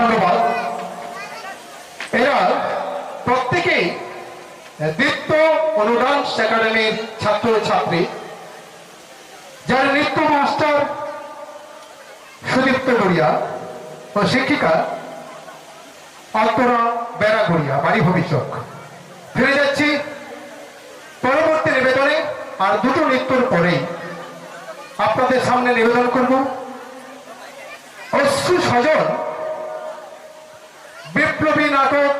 ধন্যবাদ। এরা প্রত্যেকেই নৃত্য অনুডান্স একাডেমির ছাত্র ছাত্রী, যার নৃত্য মাস্টার সুদীপ্ত গড়িয়া ও শিক্ষিকা অন্তরা বেড়া গড়িয়া, বাড়ি ভবিষ্যৎ। ফিরে যাচ্ছি পরবর্তী নিবেদনে। আর দুটো নৃত্যর পরেই আপনাদের সামনে নিবেদন করব অশ্রু সজন বিপ্লবী নাটক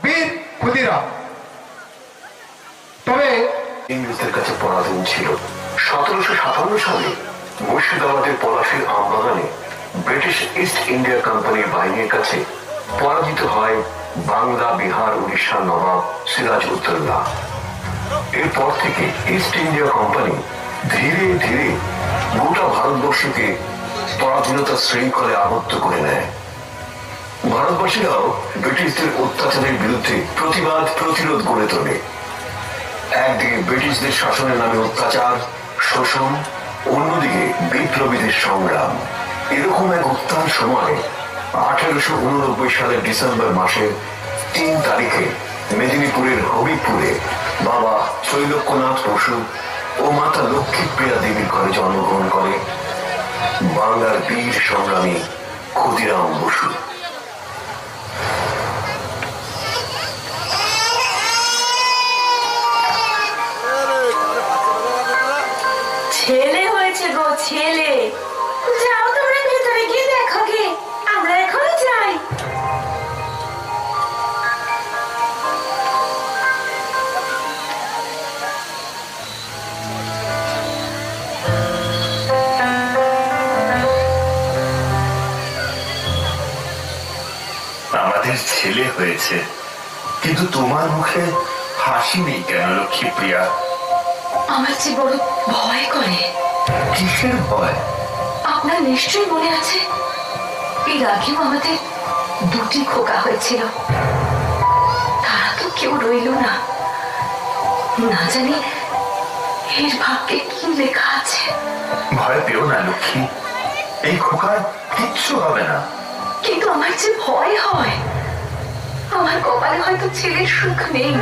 বীর ক্ষুদিরাম। তবে ইংরেজদের কাছে পরাধীন ছিল। 1757 সালে মুর্শিদাবাদের পলাশীর আমবাগানে ব্রিটিশ ইস্ট ইন্ডিয়া কোম্পানির বাহিনীর কাছে পরাজিত হয় বাংলা, বিহার, উড়িষ্যার নবাব সিরাজ উদ্দৌলা। এরপর থেকে ইস্ট ইন্ডিয়া কোম্পানি ধীরে ধীরে গোটা ভারতবর্ষকে পরাধীনতার শৃঙ্খলে আবদ্ধ করে নেয়। ভারতবাসীরাও ব্রিটিশদের অত্যাচারের বিরুদ্ধে প্রতিবাদ প্রতিরোধ গড়ে তোলে। একদিকে ব্রিটিশদের শাসনের নামে অত্যাচার, শোষণ, অন্যদিকে বিপ্লবীদের সংগ্রাম। এরকম এক উত্তাল সময় 1889 সালের ডিসেম্বর মাসের 3 তারিখে মেদিনীপুরের হবিপুরে বাবা ত্রৈলোক্যনাথ বসু ও মাতা লক্ষ্মীপ্রিয়া দেবীর ঘরে জন্মগ্রহণ করে বাংলার বীর সংগ্রামী ক্ষুদিরাম বসু। ছেলে হয়েছে গো, ছেলে। যাও তোমরা ভেতরে গিয়ে দেখো গে, আমরা এখনই যাই। আমাদের ছেলে হয়েছে, কিন্তু তোমার মুখে হাসি নেই কেন লক্ষ্মীপ্রিয়া? আমার যে বড় ভয় করে। কিসের ভয়? আপনার নিশ্চয়ই মনে আছে, এর আগেও আমাদের 2টি খোকা হয়েছিল। তারা তো কেউ রইল না। না জানি এর ভাগ্যে কি লেখা আছে। ভয় পেও না লক্ষ্মী, এই খোকার কিচ্ছু হবে না। কিন্তু আমার যে ভয় হয়, আমার কপালে হয়তো ছেলের সুখ নেই।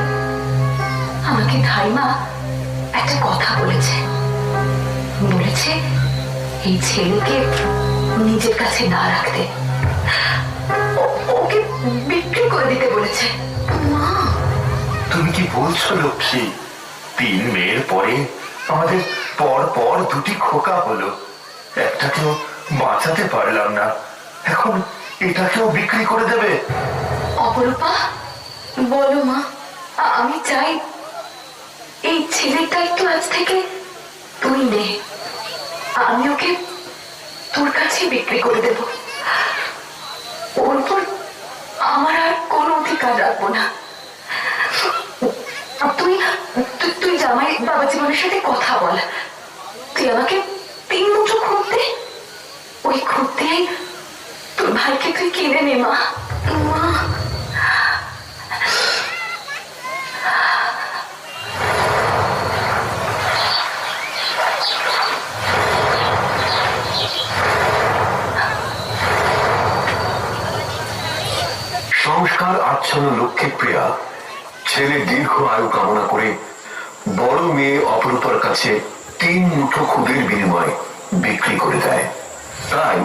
আমাকে ধাইমা একটা কথা বলেছে। বলেছে এই ছেলেকে নিজের কাছে না রাখতে, ওকে বিক্রি করে দিতে বলেছে। মা, তুমি কি বলছো লক্ষ্মী? 3 মেয়ের পরে আমাদের পর পর 2টি খোকা হলো, একটাকেও বাঁচাতে পারলাম না, এখন এটাকেও বিক্রি করে দেবে? অপরূপা, বলো মা, আমি চাই এই ছেলের দায়িত্ব আজ থেকে তুই নে। আমি ওকে তোর কাছে বিক্রি করে দেব। ওর উপর আমার আর কোনো অধিকার রাখবো না। তুই তুই জামাই বাবা জীবনের সাথে কথা বল। তুই আমাকে 3 মুঠো খুঁত দে। ওই খুঁত দিয়ে তোর ভাইকে তুই কিনে নে মা। মা, সংস্কার আচ্ছন্ন লক্ষ্মীপ্রিয়া ছেলে দীর্ঘ আয়ু কামনা করে বড় মেয়ে অপরূপার কাছে 3 মুঠো খুদের বিনিময়ে বিক্রি করে দেয়। তাই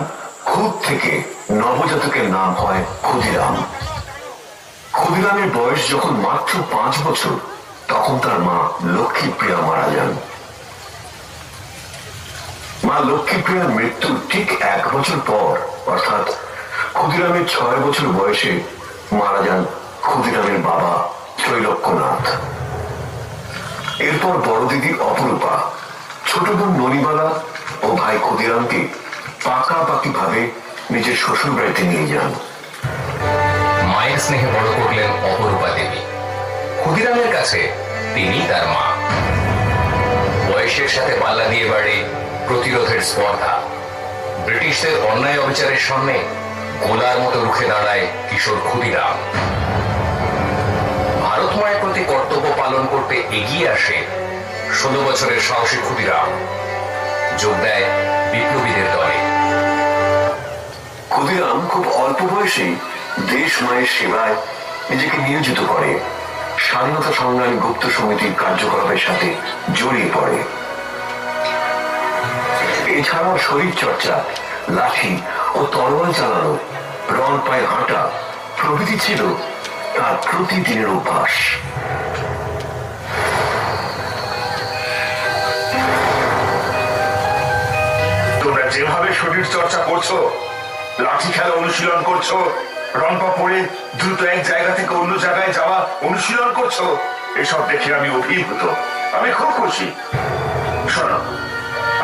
খুদ থেকে নবজাতকের নাম হয় ক্ষুদিরাম। ক্ষুদিরামের বয়স যখন মাত্র 5 বছর, তখন তার মা লক্ষ্মীপ্রিয়া মারা যান। মা লক্ষ্মীপ্রিয়ার মৃত্যুর ঠিক 1 বছর পর, অর্থাৎ ক্ষুদিরামের 6 বছর বয়সে মারা যান ক্ষুদিরামের বাবা ত্রৈলোক্যনাথ। এরপর বড় দিদি অপরূপা ছোট বোন ননিবালা ও ভাই ক্ষুদিরামকে পাকাপাকি ভাবে নিজের শ্বশুর বাড়িতে নিয়ে যান। মায়ের স্নেহে বড় করলেন অপরূপা দেবী। ক্ষুদিরামের কাছে তিনি তার মা। বয়সের সাথে পাল্লা দিয়ে বাড়ে প্রতিরোধের স্পর্ধা। ব্রিটিশদের অন্যায় অবিচারের সামনে গোলার মতো রুখে দাঁড়ায় কিশোর ক্ষুদিরাম। ভারত মায়ের প্রতি কর্তব্য পালন করতে এগিয়ে আসে 16 বছরের সাহসী ক্ষুদিরাম। যোগ দেয় বিপ্লবীদের দলে। ক্ষুদিরাম খুব অল্প বয়সেই দেশ মায়ের সেবায় নিজেকে নিয়োজিত করে, স্বাধীনতা সংগ্রামী গুপ্ত সমিতির কার্যকলাপের সাথে জড়িয়ে পড়ে। এছাড়াও শরীর চর্চা, লাঠি ও তরোয়াল চালানো, রং পায়ে হাঁটা প্রভৃতি ছিল তার প্রতিদিনের অভ্যাস। তোমরা যেভাবে শরীর চর্চা করছো, লাঠি খেলা অনুশীলন করছো, রংপা পরে দ্রুত এক জায়গা থেকে অন্য জায়গায় যাওয়া অনুশীলন করছো, এসব দেখে আমি অভিভূত। আমি খুব খুশি। শোনো,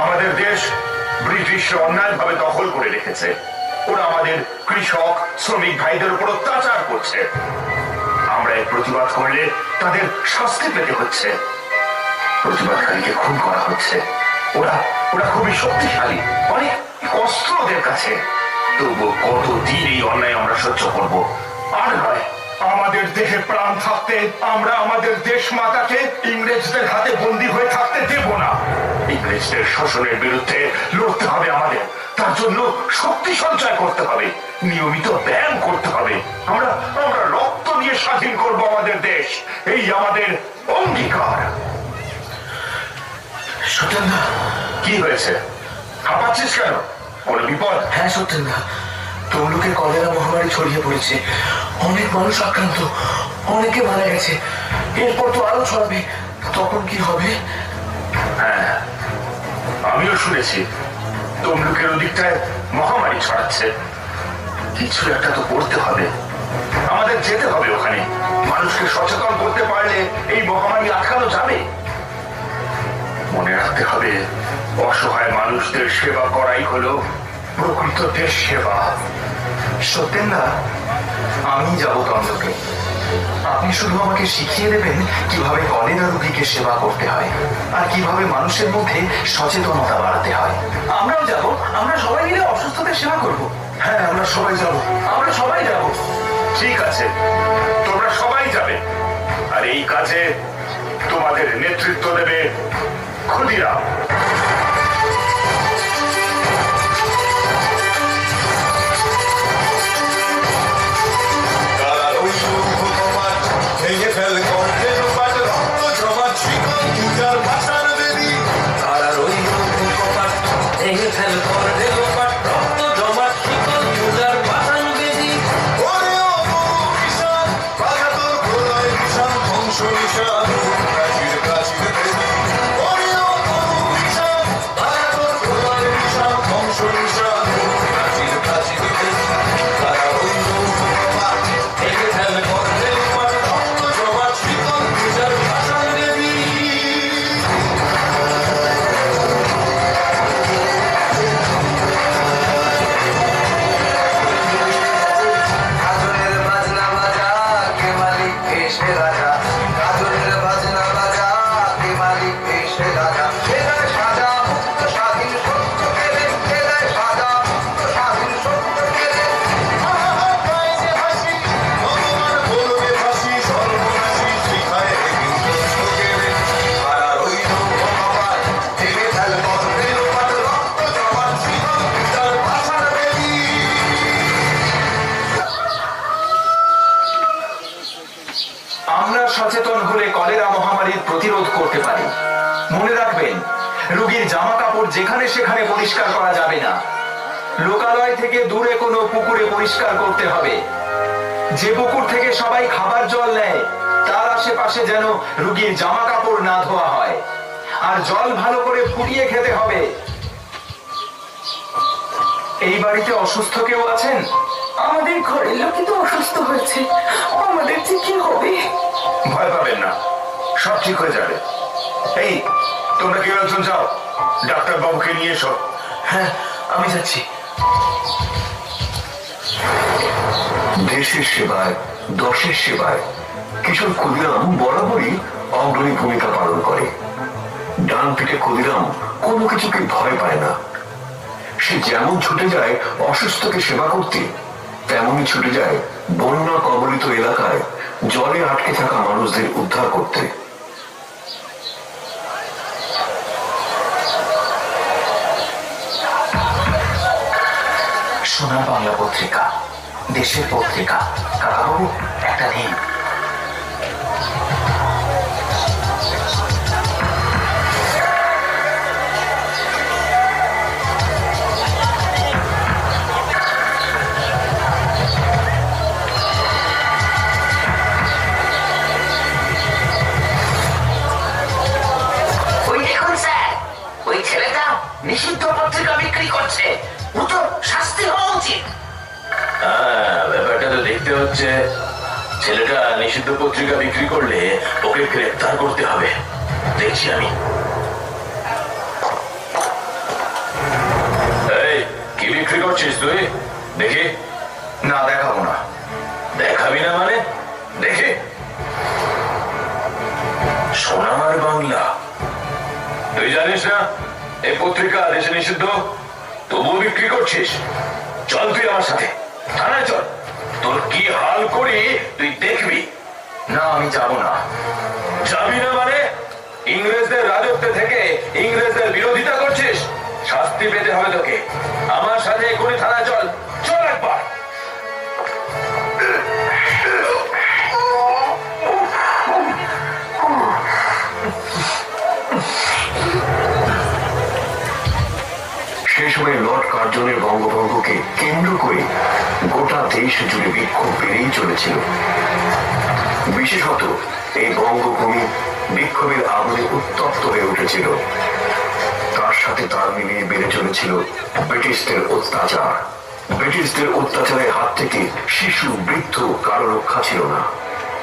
আমাদের দেশ ব্রিটিশরা অন্যায়ভাবে দখল করে রেখেছে। ওরা আমাদের কৃষক শ্রমিক ভাইদের উপর অত্যাচার করছে। আমরা এর প্রতিবাদ করলে তাদের শাস্তি পেতে হচ্ছে। প্রতিবাদকারীকে খুন করা হচ্ছে। ওরা ওরা খুবই শক্তিশালী, অনেক অস্ত্র ওদের কাছে। তবুও কতদিন এই অন্যায় আমরা সহ্য করব? আর নয়, আমাদের দেহে প্রাণ থাকতে আমরা আমাদের দেশ মাতাকে ইংরেজদের হাতে বন্দী হয়ে থাকতে দেব না। ইংরেজদের শোষণের বিরুদ্ধে লড়তে হবে আমাদের। তার জন্য শক্তি সঞ্চয় করতে হবে, নিয়মিত ব্যায়াম করতে হবে। আমরা আমরা রক্ত দিয়ে স্বাধীন করব আমাদের দেশ, এই আমাদের অঙ্গীকার। সত্যেন্দা, কি হয়েছে? হাঁপাচ্ছিস কেন? কোনো বিপদ? হ্যাঁ সত্যেন্দা, তমলুকে কলেরা মহামারী ছড়িয়ে পড়েছে। অনেক মানুষ আক্রান্ত, অনেকে মারা গেছে। এরপর তো আরো ছড়াবে, তখন কি হবে? হ্যাঁ, আমিও শুনেছি তমলুকের ওদিকটায় মহামারী ছড়াচ্ছে। কিছু একটা তো করতে হবে, আমাদের যেতে হবে ওখানে। মানুষকে সচেতন করতে পারলে এই মহামারী আটকানো যাবে। মনে রাখতে হবে, অসহায় মানুষদের সেবা করাই হলো প্রকৃত দেশ সেবা। সত্যেন্দা, আমি যাব তমলুকে। আপনি শুধু আমাকে শিখিয়ে দেবেন কিভাবে কলেরা রোগীকে সেবা করতে হয় আর কিভাবে মানুষের মধ্যে সচেতনতা বাড়াতে হয়। আমরাও যাব, আমরা সবাই মিলে অসুস্থদের সেবা করব। হ্যাঁ, আমরা সবাই যাব, আমরা সবাই যাব। ঠিক আছে, তোমরা সবাই যাবে। আর এই কাজে তোমাদের নেতৃত্ব দেবে ক্ষুদিরাম। ভেঙে ফেল কণ্ঠের পাট, রক্ত জমাট শিকল পূজার ভাষার বেদী। তারা রইল কপাট, ভেঙে ফেল কর্ণের পাট, রক্ত জমাট শিকল পূজার বাঁচান বেদি। ওরে ও বহু কিষাণ, বাধা তোর প্রলয় কিষাণ, ধ্বংস নিশান, প্রাচীর প্রাচীর বেদী। ওরে ও বহু কিষাণ, বাধা তোর প্রলয় কিষাণ, ধ্বংস নিশান, প্রাচীর প্রাচীর বেদী। তারা রইল কপাট, ভেঙে ফেল কর্ণের পাট, রক্ত জমাট শিকল পূজার ভাষার বেদী। গাজনের বাজনা বাজা, কে মালিক এসে রাজা। গাজনের বাজনা বাজা, কে মালিক এসে রাজা। এদের সাজা মুক্ত স্বাধীন সত্য কেড়ে, এদের সাজা মুক্ত স্বাধীন সত্য কেড়ে। আহা পায় যে হাসি, ভগবান বলবে ফাঁসি, সর্বনাশী শিখায় হিন্দুত্ব কেড়ে। তারা রইল কপাট, ভেঙে ফেল কর্ণের পাট, রক্ত জমাট শিকল পূজার ভাষার বেদী। আমরা সচেতন হলে কলেরা মহামারীর প্রতিরোধ করতে পারি। মনে রাখবেন, রোগীর জামা কাপড় যেখানে সেখানে পরিষ্কার করা যাবে না। লোকালয় থেকে দূরে কোনো পুকুরে পরিষ্কার করতে হবে। যে পুকুর থেকে সবাই খাবার জল নেয় তার আশেপাশে যেন রোগীর জামা কাপড় না ধোয়া হয়। আর জল ভালো করে ফুটিয়ে খেতে হবে। এই বাড়িতে অসুস্থ কেউ আছেন? আমাদের ঘরের লোকই তো অসুস্থ হয়েছে, আমাদের যে কি হবে? ভয় পাবেন না, সব ঠিক হয়ে যাবে। এই, তোমরা কেউ একজন যাও, ডাক্তার বাবুকে নিয়ে এসো। হ্যাঁ, আমি যাচ্ছি। দেশের সেবায়, দশের সেবায় কিশোর ক্ষুদিরাম বরাবরই অগ্রণী ভূমিকা পালন করে। ডান পিঠে ক্ষুদিরাম কোনো কিছুকে ভয় পায় না। সে যেমন ছুটে যায় অসুস্থকে সেবা করতে, তেমনই ছুটে যায় বন্যা কবলিত এলাকায় জলে আটকে থাকা মানুষদের উদ্ধার করতে। সোনার বাংলা পত্রিকা, দেশের পত্রিকা। কাকাবাবু, একটা দিন। ওই দেখুন স্যার, ওই ছেলেটা নিষিদ্ধ পত্রিকা বিক্রি করছে। ও তো শাস্তি হওয়া উচিত। ব্যাপারটা তো দেখতে হচ্ছে। ছেলেটা নিষিদ্ধ পত্রিকা বিক্রি করলে ওকে গ্রেপ্তার করতে হবে। দেখছি আমি। এই, কি বিক্রি করছিস তুই? দেখি। না, দেখাবো না। দেখাবি না মানে? দেখি। সোনার বাংলা। তুই জানিস না এই পত্রিকা দেশে নিষিদ্ধ, তবুও বিক্রি করছিস? চল তুই আমার সাথে থানায় চল, তোর কি হাল করি তুই দেখবি। না, আমি যাব না। যাবি না মানে? ইংরেজদের রাজত্বে থেকে ইংরেজদের বিরোধিতা করছিস, শাস্তি পেতে হবে তোকে। আমার সাথে এক্ষুনি থানায় চল, চল একবার। সেই সময় লর্ড কার্জনের বঙ্গভঙ্গকে কেন্দ্র করে গোটা দেশ জুড়ে বিক্ষোভ বেড়েই চলেছিল। বিশেষত এই বঙ্গভূমি বিক্ষোভের আগুনে উত্তপ্ত হয়ে উঠেছিল। তার সাথে তাল মিলিয়ে বেড়ে চলেছিল ব্রিটিশদের অত্যাচার। ব্রিটিশদের অত্যাচারের হাত থেকে শিশু, বৃদ্ধ কারো রক্ষা ছিল না।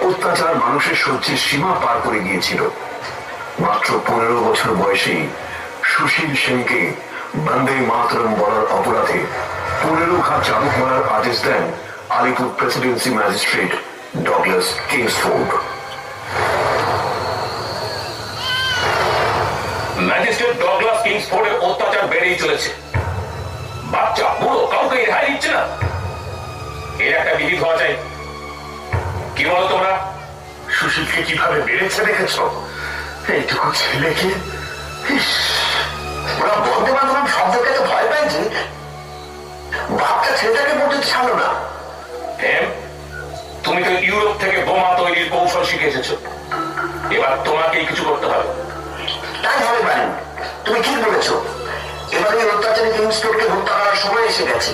অত্যাচার মানুষের সহ্যের সীমা পার করে গিয়েছিল। মাত্র 15 বছর বয়সেই সুশীল সেনকে বন্দে মাতরম বলার অপরাধে 15 ঘাট চাবুক মারার আদেশ দেন Alipore presidency magistrate Douglas Kingsford. Magistrate Douglas কিংসফোর্ডের অত্যাচার বেড়েই চলেছে। বাচ্চা, বুড়ো, কাউকে রেহাই দিচ্ছে না। এর একটা বিধি হওয়া চাই। কি বলো তোমরা? সুশীলকে কিভাবে বেড়েছে দেখেছ? এইটুকু ছেলেকে ওরা বলতে পারলাম শব্দকে তো ভয় পাইছে। বাপটা ছেলেটাকে বলতে ছাড়ো না। তুমি তো ইউরোপ থেকে বোমা তৈরির কৌশল শিখে এসেছো, এবার তোমাকেই কিছু করতে হবে। তাই হবে পারেন, তুমি ঠিক বলেছ। এবারে অত্যাচারী কিংসফোর্ডকে হত্যা করার সময় এসে গেছে।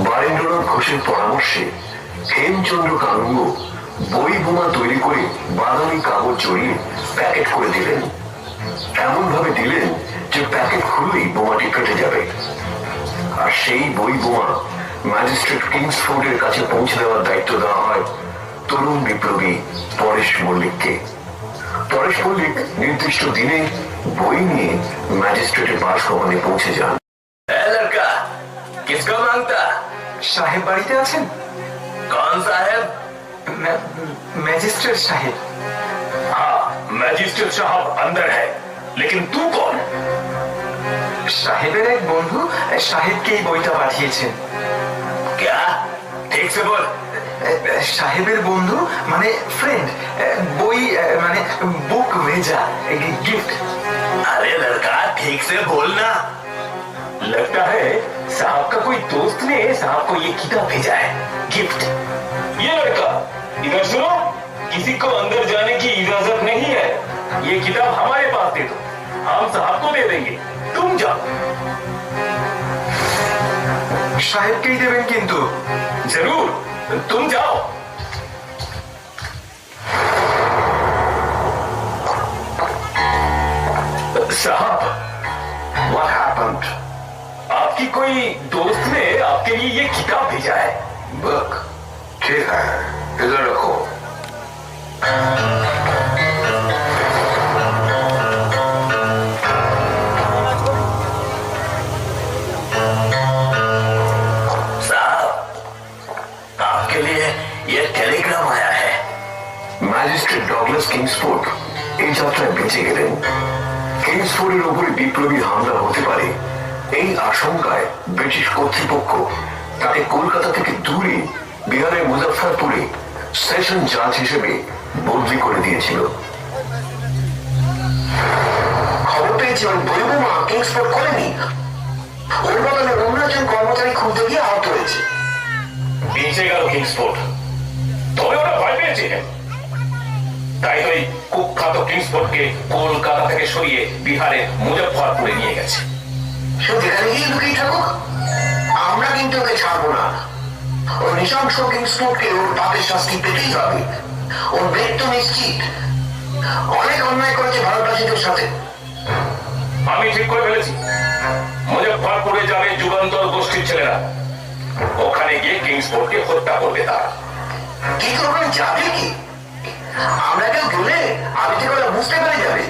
বারেন্দ্রনাথ ঘোষের পরামর্শে হেমচন্দ্র কানুঙ্গ বই বোমা তৈরি করে বাদামি কাগজ জড়িয়ে প্যাকেট করে দিলেন। এমন ভাবে দিলেন যে প্যাকেট খুললেই বোমাটি ফেটে যাবে। আর সেই বই বোমা ম্যাজিস্ট্রেট কিংসফোর্ডের কাছে পৌঁছে দেওয়ার দায়িত্ব দেওয়া হয় তরুণ বিপ্লবী পরেশ মল্লিককে। পরেশ মল্লিক নির্দিষ্ট দিনে বই নিয়ে ম্যাজিস্ট্রেটের বাসভবনে পৌঁছে যান। লড়কা, কিসको मांगता? সাহেব বাড়িতে আছেন? कौन साहब? ম্যাজিস্ট্রেট সাহেব। हाँ, मैजिस्ट्रेट साहब अंदर है, लेकिन तू कौन? সাহেবের এক বন্ধু সাহেবকে এই বইটা পাঠিয়েছেন। क्या? ठीक से बोल। সাহেবের বন্ধু মানে ফ্রেন্ড, বই মানে বুক ভেজা, গিফট। अरे लड़का, ठीक से बोलना। लगता है साहब का कोई दोस्त ने साहब को ये किताब भेजा है, गिफ्ट। ये लड़का, इधर सुनो, किसी को अंदर जाने की इजाजत नहीं है। ये किताब हमारे पास दे दो, हम साहब को दे देंगे, तुम जाओ। সাহেবকেই দেবেন কিন্তু। जरूर, तुम जाओ। साहब, What happened? आपकी कोई दोस्त ने आपके लिए ये किताब भेजा है। बुक? ठीक है, इधर रखो। साहब, आपके लिए ये टेलीग्राम आया है। ম্যাজিস্ট্রেট ডগলাস কিংসফোর্ড এই যাত্রায় বেঁচে গেলেন। কিংসফোর্ডের উপরে বিপ্লবী হামলা হতে পারে এই আশঙ্কায় ব্রিটিশ কর্তৃপক্ষ তাকে কলকাতা থেকে দূরে বিহারের মুজাফফরপুরে সেশন জাজ হিসেবে বদলি করে দিয়েছিল। খবর পেয়েছি ওই বই বোমা কিংসফোর্ড খোলেনি। ওর বদলে অন্য একজন কর্মচারী খুঁজতে গিয়ে আহত হয়েছে। বেঁচে গেল কিংসফোর্ড, তবে ওরা ভয় পেয়েছে। তাই তো এই কুখ্যাত কিংসফোর্ডকে কলকাতা থেকে সরিয়ে বিহারে মুজফ্ফরপুরে নিয়ে গেছে। সে যেখানে গিয়ে লুকিয়ে থাকুক, আমরা কিন্তু ওকে ছাড়বো না। ওর নৃশংস কিংসফোর্ডকে ওর পাপের শাস্তি পেতেই হবে। ওর মৃত্যু নিশ্চিত। অনেক অন্যায় করেছে ভারতবাসীদের সাথে। আমি ঠিক করে ফেলেছি, মুজফ্ফরপুরে যাবে যুগান্তর গোষ্ঠীর ছেলেরা। ওখানে গিয়ে কিংসফোর্ডকে হত্যা করবে তারা। কিন্তু ওখানে যাবে কি? আমরা কেউ গেলে আগে থেকে ওরা বুঝতে পেরে যাবে।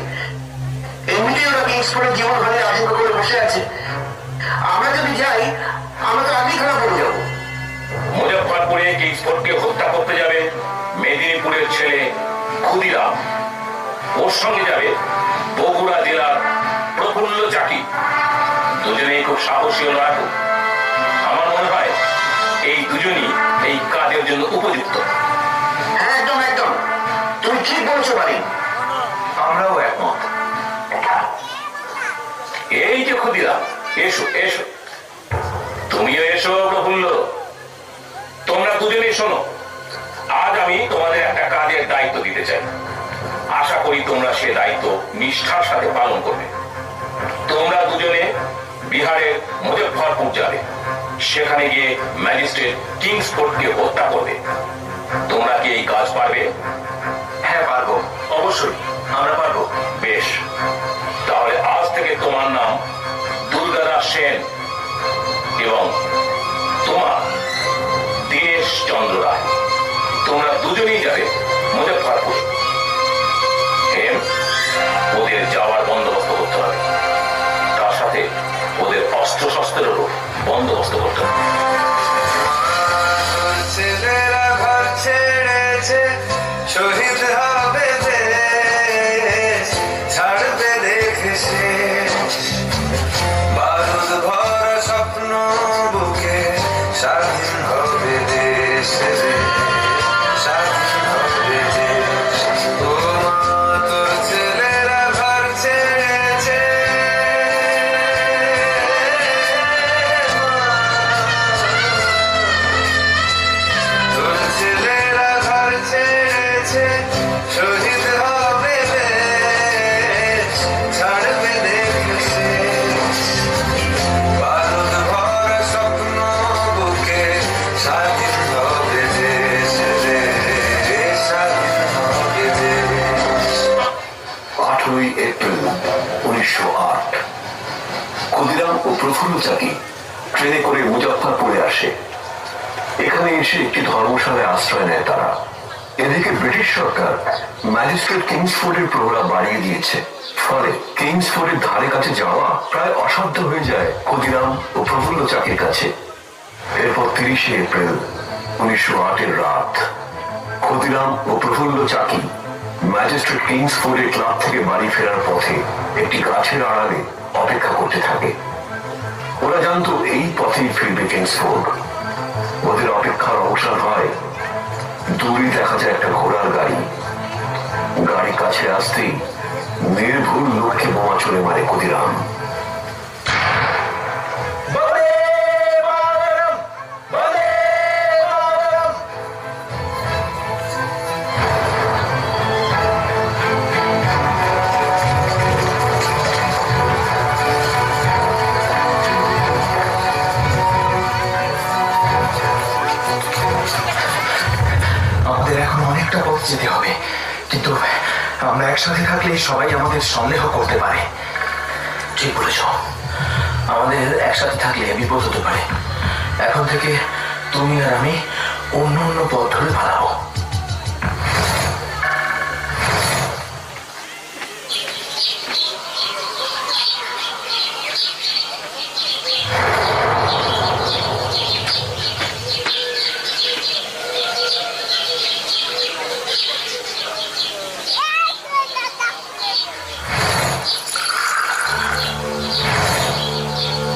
এমনিতেই ওরা কিংসফোর্ডের জীবন হানি আশঙ্কা করে বসে আছে। আমরা যদি যাই, আমরা তো আগেই খারাপ পড়ে যাবো। মুজফ্ফরপুরে কিংসফোর্ডকে হত্যা করতে যাবে মেদিনীপুরের ছেলে ক্ষুদিরাম। ওর সঙ্গে যাবে বগুড়া জেলার প্রফুল্ল চাকি। দুজনেই খুব সাহসী ও লড়াকু। আমার মনে হয় এই দুজনই এই কাজের জন্য উপযুক্ত। হ্যাঁ, একদম একদম, তুমি ঠিক বলছো বাড়ি। আমরাও একমত। এই যে ক্ষুদিরাম, এসো এসো, তুমিও এসো প্রফুল্ল। তোমরা দুজনেই শোনো, আজ আমি তোমাদের একটা কাজের দায়িত্ব দিতে চাই। আশা করি তোমরা সে দায়িত্ব নিষ্ঠার সাথে পালন করবে। তোমরা দুজনে বিহারের মুজফ্ফরপুর যাবে। সেখানে গিয়ে ম্যাজিস্ট্রেট কিংসফোর্ডকে হত্যা করবে। তোমরা কি এই কাজ পারবে? হ্যাঁ, পারবো, অবশ্যই আমরা পারবো। বেশ, তাহলে আজ থেকে তোমার নাম দুর্গাদাস সেন এবং তোমার দীনেশ চন্দ্র রায়। তোমরা দুজনেই যাবে মুজফ্ফরপুর। হেম, ওদের যাওয়ার বন্দোবস্ত করতে হবে। তার সাথে ওদের অস্ত্র শস্ত্রেরও বন্দোবস্ত করতে হবে। ছেলেরা ঘর ছেড়েছে, শহীদ হবে দেশ, ছাড়বে দেখেছে বারুদ ভরা স্বপ্ন বুকে, স্বাধীন হবে দেশ, স্বাধীন হবে দেশ। ও মা, তোর ছেলেরা ঘর ছেড়েছে, তোর ছেলেরা ঘর ছেড়েছে, শহীদ হবে দেশ, ছাড়বে দেখেছে বারুদ ভরা স্বপ্ন বুকে, স্বাধীন হবে দেশ, স্বাধীন হবে দেশ। 8ই এপ্রিল 1908 ক্ষুদিরাম ও প্রফুল্ল চাকি ট্রেনে করে মুজফ্ফরপুরে আসে। এখানে এসে একটি ধর্মশালায় আশ্রয় নেয় তারা। এদিকে ব্রিটিশ সরকার ম্যাজিস্ট্রেট কিংসফোর্ডের প্রহরা বাড়িয়ে দিয়েছে। ফলে কিংসফোর্ডের ধারে কাছে যাওয়া প্রায় অসাধ্য হয়ে যায় ক্ষুদিরাম ও প্রফুল্ল চাকির কাছে। এরপর 30শে এপ্রিল 1908 রাত ক্ষুদিরাম ও প্রফুল্ল চাকি ম্যাজিস্ট্রেট কিংসফোর্ডের ক্লাব থেকে বাড়ি ফেরার পথে একটি গাছের আড়ালে অপেক্ষা করতে থাকে। ওরা জানতো এই পথেই ফিরবে কিংসফোর্ড। ওদের অপেক্ষার অবসান হয়। দূরে দেখা যায় একটা ঘোড়ার গাড়ি। গাড়ি কাছে আসতেই নির্ভুল লক্ষ্যে বোমা ছুড়ে মারে ক্ষুদিরাম। আমাদের এখন অনেকটা পথ যেতে হবে, কিন্তু আমরা একসাথে থাকলে সবাই আমাদের সন্দেহ করতে পারে। ঠিক বলেছ, আমাদের একসাথে থাকলে বিপদ হতে পারে। এখন থেকে তুমি আর আমি অন্য অন্য পথ ধরে পালাবো।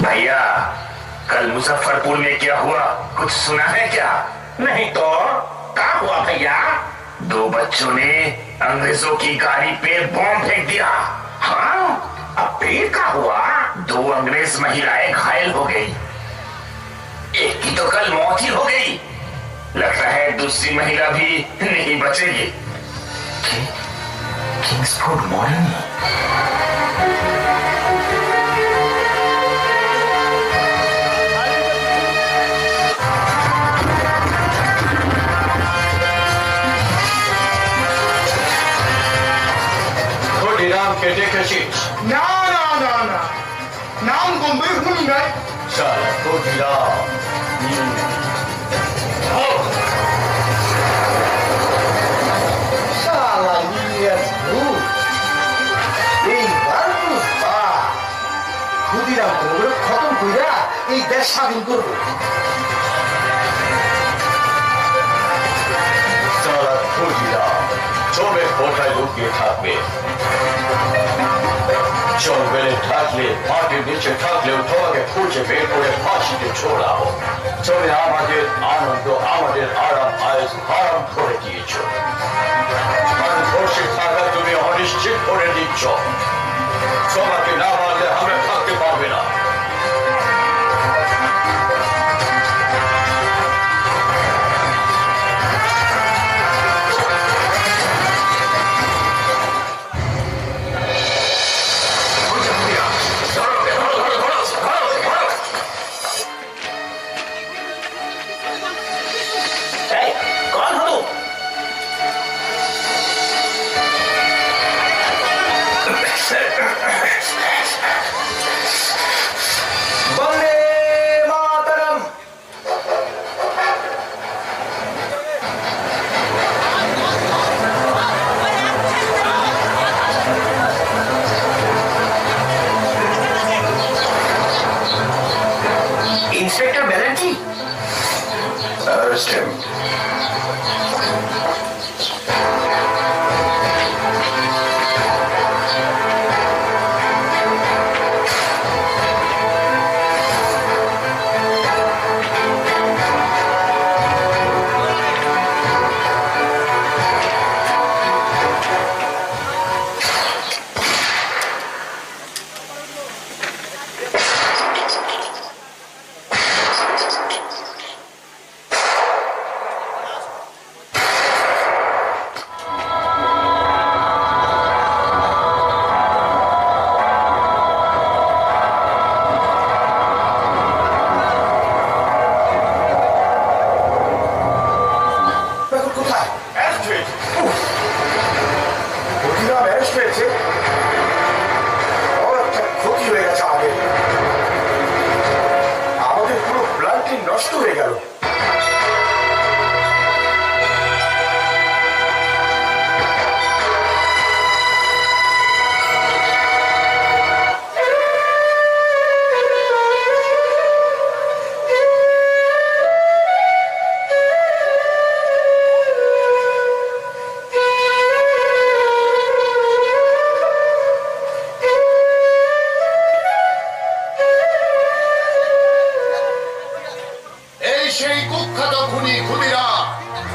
भैया, कल मुजफ्फरपुर में क्या हुआ, कुछ सुना है क्या? नहीं तो क्या हुआ भैया? 2 बच्चों ने अंग्रेजों की गाड़ी पे बॉम्ब फेंक दिया। हाँ, अब फिर क्या हुआ? दो अंग्रेज महिलाएं घायल हो गई, एक की तो कल मौत ही हो गई, लगता है दूसरी महिला भी नहीं बचेगी। किंग्सफोर्ड मॉर्निंग ক্ষুদিরামকে দেখেছিস? না না না না, নাম গন্ধই শুনি নাই। শালা ক্ষুদিরাম। শালা ইলিয়াস ভূত। এইবার বুঝবা ক্ষুদিরাম করে খতম কইরা এই দেশ স্বাধীন করবো। শালা ক্ষুদিরাম চবে কোথায় লুকিয়ে থাকবে? জঙ্গলে থাকলে, মাটির নিচে থাকলেও তোমাকে খুঁজে বের করে ফাঁসিতে ছোড়াবো। তুমি আমাদের আনন্দ, আমাদের আরাম আয়েস হারাম করে দিয়েছ। ভারতবর্ষে থাকা তুমি অনিশ্চিত করে দিচ্ছ। তোমাকে না মারলে আমরা থাকতে পারবে না। Vande Mataram. Inspector Banerjee, Arrest him. নষ্ট হয়ে গেল। সেই কুখ্যাত খুনি ক্ষুদিরাম,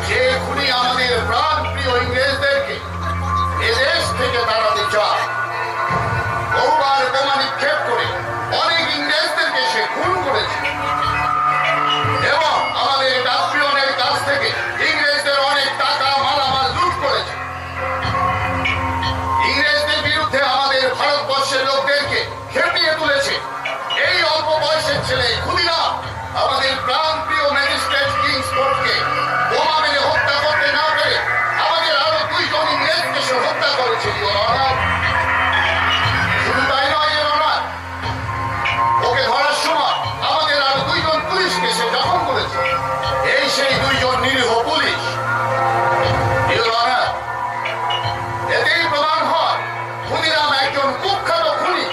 যে খুনি আমাদের প্রাণ প্রিয় ইংরেজদেরকে এদেশ থেকে তাড়াতে চায়। বহুবার বোমা নিক্ষেপ করে অনেক ইংরেজদেরকে সে খুন করেছে এবং আমাদের ডাকপিয়নের কাছ থেকে ইংরেজদের অনেক টাকা মালামাল লুট করেছে। ইংরেজদের বিরুদ্ধে আমাদের ভারতবর্ষের লোকদেরকে খেপিয়ে তুলেছে। এই অল্প বয়সের ছেলে ক্ষুদিরাম আমাদের প্রাণ প্রিয় ম্যাজিস্ট্রেট কিংসফোর্ডকে বোমা মেরে হত্যা করতে না পেরে আমাদের আরো 2 জন ইংরেজকে সে হত্যা করেছে। শুধু তাই নয়, ওকে ধরার সময় আমাদের আরো 2 জন পুলিশকে সে জখম করেছে। এই সেই 2 জন নিরীহ পুলিশ। এতেই প্রমাণ হয় ক্ষুদিরাম একজন কুখ্যাত খুনি।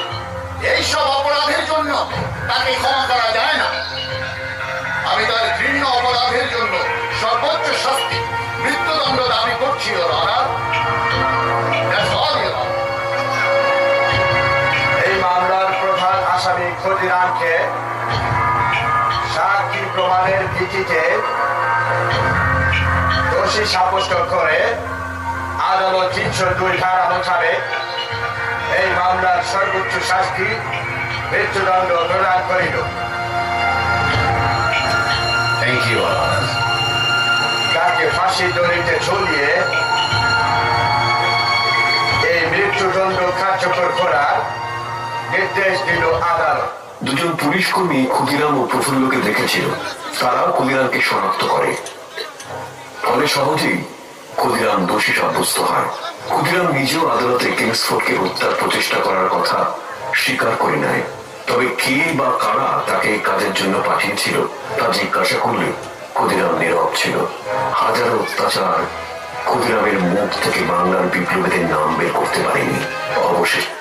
এইসব অপরাধের জন্য তাকে ক্ষমা করা যায় না। আমি তার ঘৃণ্য অপরাধের জন্য সর্বোচ্চ শাস্তি মৃত্যুদণ্ড দাবি করছি। এই মামলার প্রধান আসামি ক্ষুদিরামকে সাক্ষী প্রমাণের ভিত্তিতে দোষী সাব্যস্ত করে আদালত 302 ধারা মোতাবেক এই মামলার সর্বোচ্চ শাস্তি মৃত্যুদণ্ড প্রদান করিল। Thank you honour. তাকে ফাঁসির দড়িতে ঝুলিয়ে এই মৃত্যুদণ্ড কার্যকর করার নির্দেশ দিল আদালত। দুজন পুলিশ কর্মী ক্ষুদিরাম ও প্রফুল্লকে দেখেছিল, তারা ক্ষুদিরামকে শনাক্ত করে, ফলে সহজেই ক্ষুদিরাম দোষী সাব্যস্ত হয়। ক্ষুদিরাম নিজেও আদালতে কিংসফোর্ডকে হত্যার প্রচেষ্টা করার কথা স্বীকার করে নেয়। তবে কে বা কারা তাকে এই কাজের জন্য পাঠিয়েছিল তা জিজ্ঞাসা করলে ক্ষুদিরাম নীরব ছিল। হাজারো অত্যাচার ক্ষুদিরামের মুখ থেকে বাংলার বিপ্লবীদের নাম বের করতে পারেনি। অবশেষে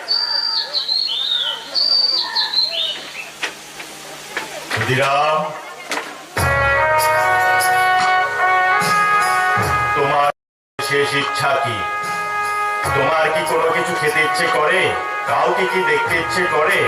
ক্ষুদিরাম, তোমার শেষ ইচ্ছা কি? তোমার কি কোনো কিছু খেতে ইচ্ছে করে? কাউকে কি দেখতে ইচ্ছে করে?